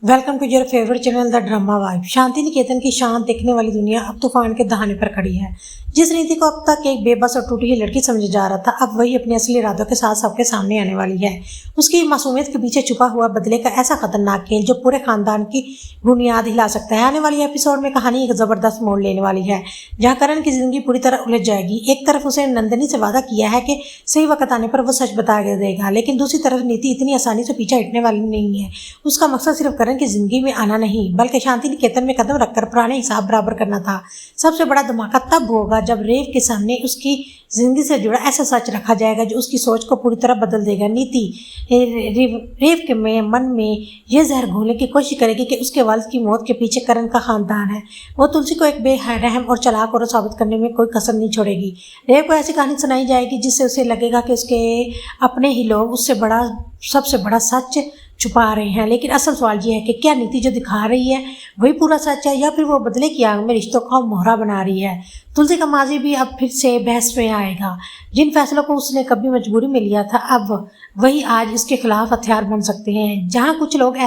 Welcome to your favourite channel the drama vibe. Shanti Niketan की शांत दिखने वाली दुनिया अब तूफान के दहाने पर खड़ी है। जिस नीति को अब तक एक बेबस और टूटी हुई लड़की समझा जा रहा था, अब वही अपने असली इरादों के साथ सबके सामने आने वाली है। उसकी मासूमियत के पीछे छुपा हुआ बदले का ऐसा खतरनाक खेल जो पूरे खानदान की बुनियाद हिला सकता है। आने वाली एपिसोड में कहानी एक जबरदस्त मोड़ लेने वाली है, जहाँ करण की जिंदगी पूरी तरह उलझ जाएगी। एक तरफ उसे नंदिनी से वादा किया है कि सही वक्त आने पर वो सच बता देगा, लेकिन दूसरी तरफ नीति इतनी आसानी से पीछा हटने वाली नहीं है। उसका मकसद सिर्फ करण की जिंदगी में आना नहीं, बल्कि शांति निकेतन में कदम रखकर पुराने हिसाब बराबर करना था। सबसे बड़ा धमाका तब होगा जब रेव के सामने उसकी जिंदगी से जुड़ा ऐसा सच रखा जाएगा जो उसकी सोच को पूरी तरह बदल देगा। नीति रेव के मन में यह जहर घोलने की कोशिश करेगी कि उसके वालिद की मौत के पीछे करण का खानदान है। वो तुलसी को एक बेरहम और चालाक औरत साबित करने में कोई कसर नहीं छोड़ेगी। रेव को ऐसी कहानी सुनाई जाएगी जिससे उसे लगेगा कि उसके अपने ही लोग उससे सबसे बड़ा सच छुपा रहे हैं। लेकिन असल सवाल ये है कि क्या नीति जो दिखा रही है वही पूरा सच है, या फिर वो बदले की आग में रिश्तों का मोहरा बना रही है। तुलसी का माजी भी अब फिर से बहस में आएगा। जिन फैसलों को उसने कभी मजबूरी में लिया था, अब वही आज इसके खिलाफ हथियार बन सकते हैं। जहाँ कुछ लोग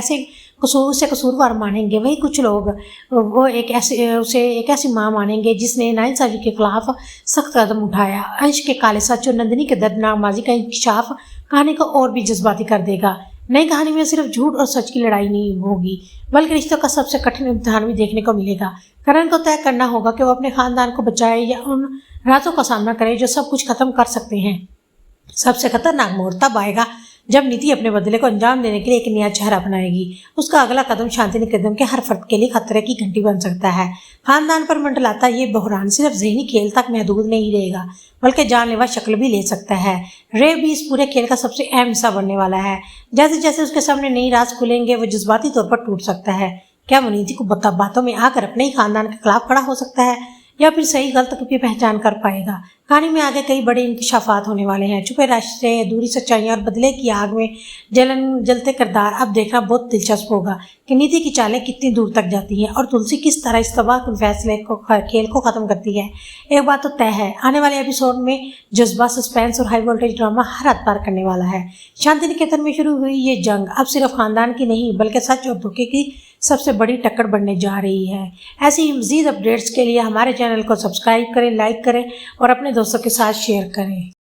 उसे कसूरवार मानेंगे, वही कुछ लोग उसे एक ऐसी माँ मानेंगे जिसने नाइंसाफी के खिलाफ सख्त कदम उठाया। अंश के काले सच और नंदिनी के दर्दनाक माजी का इंकशाफ कहानी को और भी जज्बाती कर देगा। नई कहानी में सिर्फ झूठ और सच की लड़ाई नहीं होगी, बल्कि रिश्तों का सबसे कठिन इम्तिहान भी देखने को मिलेगा। करण को तय करना होगा कि वो अपने खानदान को बचाए या उन रातों का सामना करे जो सब कुछ खत्म कर सकते हैं। सबसे खतरनाक मोड़ तब आएगा जब नीति अपने बदले को अंजाम देने के लिए एक नया चेहरा अपनाएगी। उसका अगला कदम शांति निकेतन के हर फर्द के लिए खतरे की घंटी बन सकता है। खानदान पर मंडलाता ये बहरान सिर्फ ज़हनी खेल तक महदूद नहीं रहेगा, बल्कि जानलेवा शक्ल भी ले सकता है। रेव भी इस पूरे खेल का सबसे अहम हिस्सा बनने वाला है। जैसे जैसे उसके सामने नई राज खुलेंगे, वो जज्बाती तौर पर टूट सकता है। क्या वो नीति को बातों में आकर अपने ही खानदान के खिलाफ खड़ा हो सकता है, या फिर सही गलत की पहचान कर पाएगा। कहानी में आगे कई बड़े इंकशाफात होने वाले हैं। छुपे रास्ते, अधूरी सच्चाइयाँ और बदले की आग में जलते किरदार। अब देखना बहुत दिलचस्प होगा कि नीति की चालें कितनी दूर तक जाती हैं और तुलसी किस तरह इस तबाह फैसले को खेल को ख़त्म करती है। एक बात तो तय है, आने वाले एपिसोड में जज्बा, सस्पेंस और हाई वोल्टेज ड्रामा हर हद पार करने वाला है। शांति निकेतन में शुरू हुई ये जंग अब सिर्फ खानदान की नहीं, बल्कि सच और धोखे की सबसे बड़ी टक्कर बनने जा रही है। ऐसी ही मज़ीद अपडेट्स के लिए हमारे चैनल को सब्सक्राइब करें, लाइक करें और अपने दोस्तों के साथ शेयर करें।